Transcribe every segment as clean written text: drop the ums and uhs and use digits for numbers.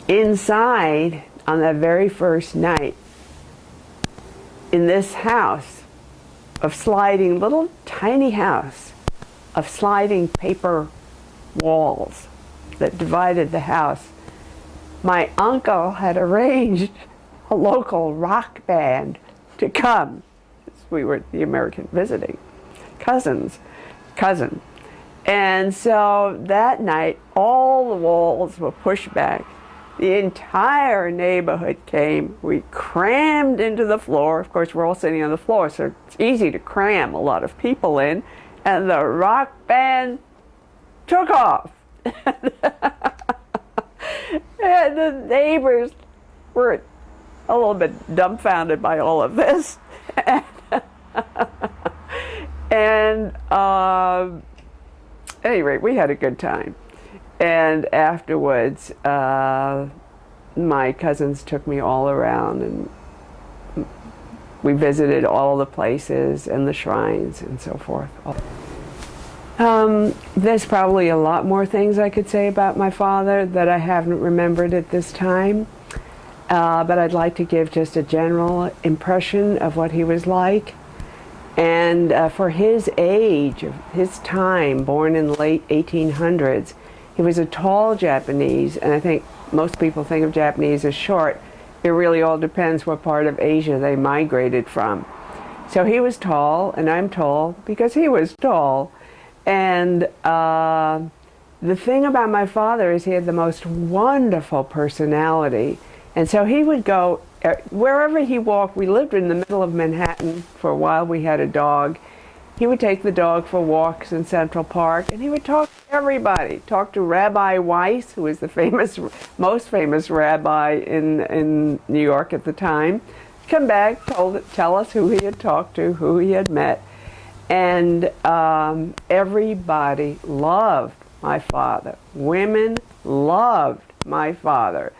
inside, on that very first night, in this house of sliding, little tiny house of sliding paper walls that divided the house, my uncle had arranged a local rock band to come. We were the American visiting cousin. And so that night, all the walls were pushed back. The entire neighborhood came. We crammed into the floor. Of course, we're all sitting on the floor, so it's easy to cram a lot of people in. And the rock band took off. And the neighbors were a little bit dumbfounded by all of this. And at any rate, we had a good time. And afterwards, my cousins took me all around, and we visited all the places and the shrines and so forth. There's probably a lot more things I could say about my father that I haven't remembered at this time. But I'd like to give just a general impression of what he was like. And for his age, of his time, born in the late 1800s, he was a tall Japanese, and I think most people think of Japanese as short. It really all depends what part of Asia they migrated from. So he was tall, and I'm tall because he was tall. And the thing about my father is he had the most wonderful personality. And so he would go, wherever he walked, we lived in the middle of Manhattan for a while, we had a dog. He would take the dog for walks in Central Park, and he would talk to everybody. Talk to Rabbi Weiss, who was the most famous rabbi in New York at the time. Come back, tell us who he had talked to, who he had met. And everybody loved my father. Women loved my father.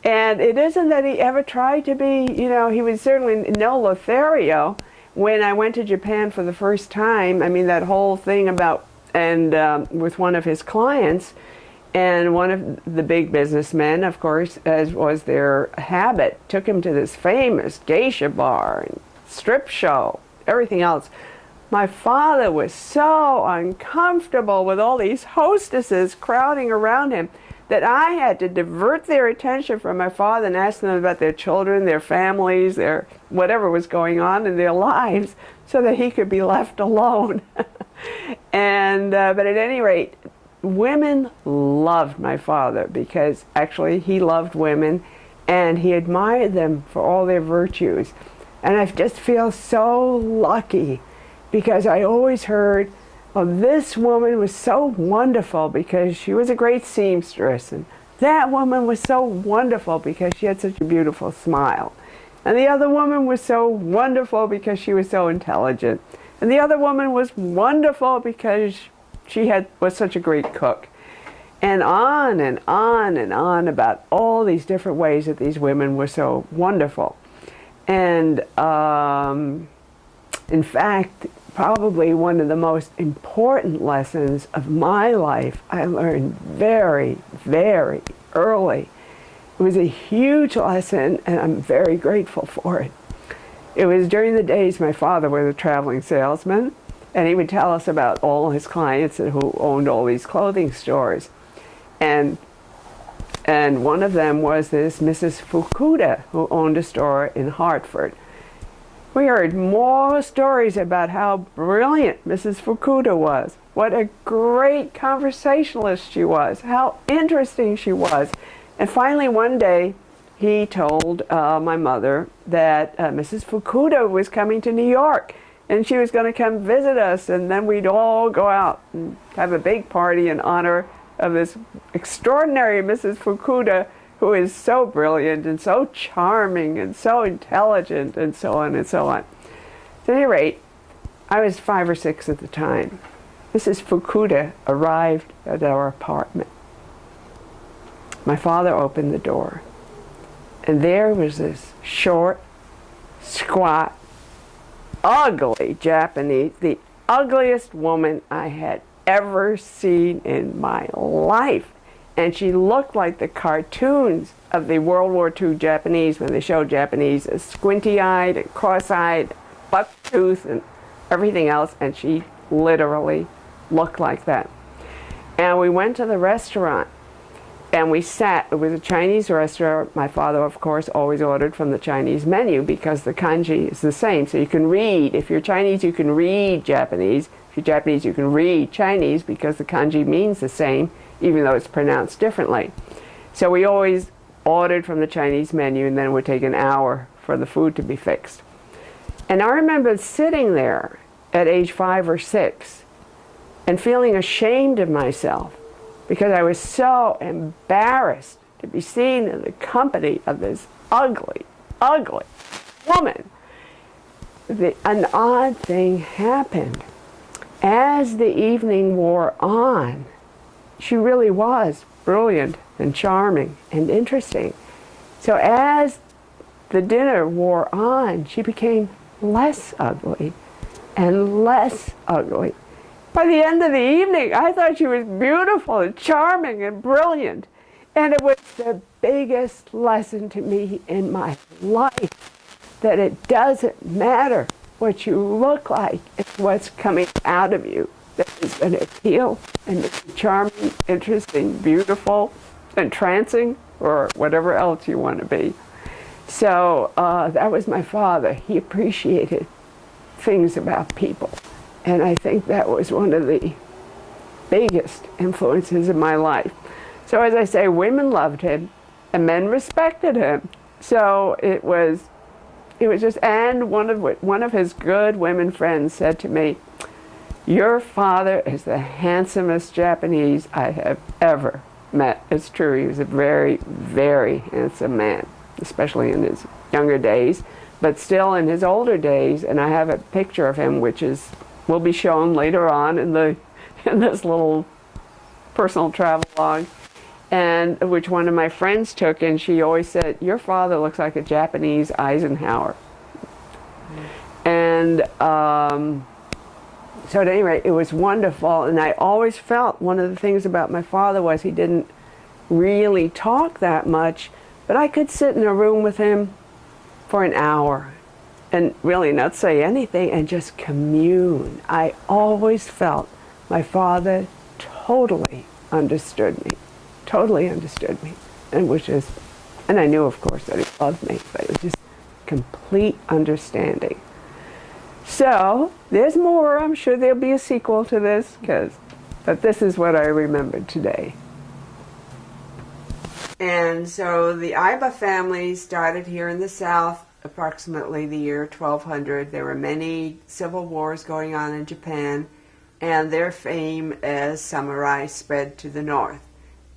And it isn't that he ever tried to be, he was certainly no Lothario. When I went to Japan for the first time, I mean, that whole thing about, and with one of his clients, and one of the big businessmen, of course, as was their habit, took him to this famous geisha bar and strip show, everything else. My father was so uncomfortable with all these hostesses crowding around him that I had to divert their attention from my father and ask them about their children, their families, their whatever was going on in their lives, so that he could be left alone. And but at any rate, women loved my father because actually he loved women and he admired them for all their virtues. And I just feel so lucky because I always heard, well, this woman was so wonderful because she was a great seamstress, and that woman was so wonderful because she had such a beautiful smile, and the other woman was so wonderful because she was so intelligent, and the other woman was wonderful because she was such a great cook, and on and on and on about all these different ways that these women were so wonderful. And in fact, probably one of the most important lessons of my life I learned very, very early. It was a huge lesson, and I'm very grateful for it. It was during the days my father was a traveling salesman, and he would tell us about all his clients who owned all these clothing stores. And one of them was this Mrs. Fukuda, who owned a store in Hartford. We heard more stories about how brilliant Mrs. Fukuda was, what a great conversationalist she was, how interesting she was. And finally one day he told my mother that Mrs. Fukuda was coming to New York and she was going to come visit us, and then we'd all go out and have a big party in honor of this extraordinary Mrs. Fukuda, who is so brilliant and so charming and so intelligent and so on and so on. At any rate, I was 5 or 6 at the time. Mrs. Fukuda arrived at our apartment. My father opened the door, and there was this short, squat, ugly Japanese, the ugliest woman I had ever seen in my life. and she looked like the cartoons of the World War II Japanese when they showed Japanese as squinty-eyed and cross-eyed, buck-toothed and everything else, and she literally looked like that. And we went to the restaurant, and we sat. It was a Chinese restaurant. My father, of course, always ordered from the Chinese menu because the kanji is the same. So you can read. If you're Chinese, you can read Japanese. If you're Japanese, you can read Chinese because the kanji means the same, even though it's pronounced differently. So we always ordered from the Chinese menu, and then it would take an hour for the food to be fixed. And I remember sitting there at age 5 or 6 and feeling ashamed of myself because I was so embarrassed to be seen in the company of this ugly, ugly woman. An odd thing happened. As the evening wore on, she really was brilliant and charming and interesting. So as the dinner wore on, she became less ugly and less ugly. By the end of the evening, I thought she was beautiful and charming and brilliant. And it was the biggest lesson to me in my life that it doesn't matter what you look like, it's what's coming out of you that is going to appeal and make you charming, interesting, beautiful, entrancing, or whatever else you want to be. So that was my father. He appreciated things about people. And I think that was one of the biggest influences in my life. So as I say, women loved him and men respected him. So it was just, and one of his good women friends said to me, "Your father is the handsomest Japanese I have ever met." It's true, he was a very, very handsome man, especially in his younger days, but still in his older days, and I have a picture of him which will be shown later on in this little personal travel log, and which one of my friends took, and she always said, "Your father looks like a Japanese Eisenhower." And so at any rate, it was wonderful, and I always felt one of the things about my father was he didn't really talk that much, but I could sit in a room with him for an hour and really not say anything and just commune. I always felt my father totally understood me, and I knew, of course, that he loved me, but it was just complete understanding. So there's more. I'm sure there'll be a sequel to this, but this is what I remembered today. And so the Aiba family started here in the South approximately the year 1200. There were many civil wars going on in Japan, and their fame as samurai spread to the north.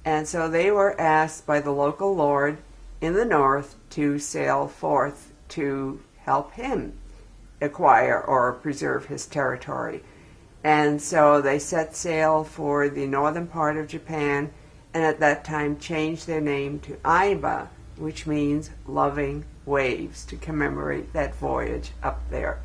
And so they were asked by the local lord in the north to sail forth to help him acquire or preserve his territory. And so they set sail for the northern part of Japan, and at that time changed their name to Aiba, which means loving waves, to commemorate that voyage up there.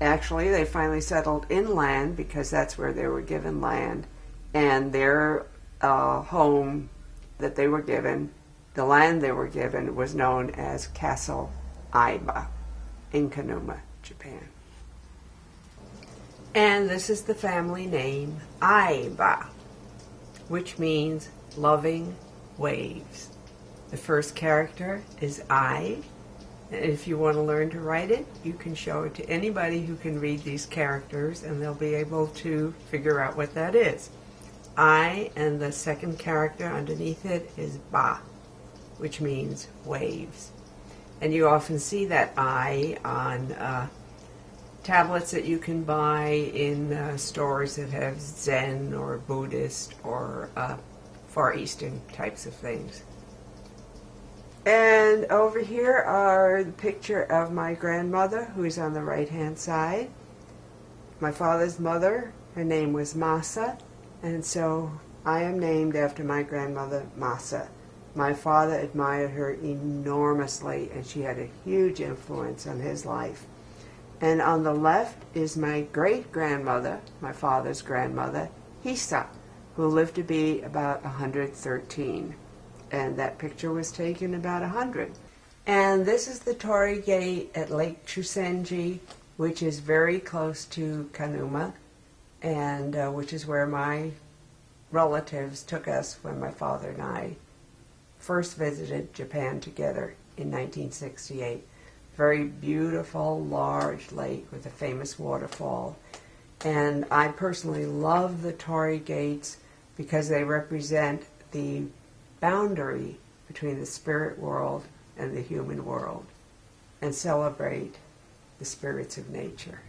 Actually, they finally settled inland because that's where they were given land, and their home that they were given, the land they were given, was known as Castle Aiba in Kanuma, Japan. And this is the family name Aiba, which means loving waves. The first character is I, and if you want to learn to write it, you can show it to anybody who can read these characters, and they'll be able to figure out what that is. I, and the second character underneath it is Ba, which means waves. And you often see that I on tablets that you can buy in stores that have Zen or Buddhist or Far Eastern types of things. And over here are the picture of my grandmother, who is on the right-hand side. My father's mother, her name was Masa, and so I am named after my grandmother, Masa. My father admired her enormously, and she had a huge influence on his life. And on the left is my great-grandmother, my father's grandmother, Hisa, who lived to be about 113. And that picture was taken about 100. And this is the Torii Gate at Lake Chusenji, which is very close to Kanuma, and which is where my relatives took us when my father and I first visited Japan together in 1968. Very beautiful, large lake with a famous waterfall. And I personally love the Torii Gates because they represent the boundary between the spirit world and the human world and celebrate the spirits of nature.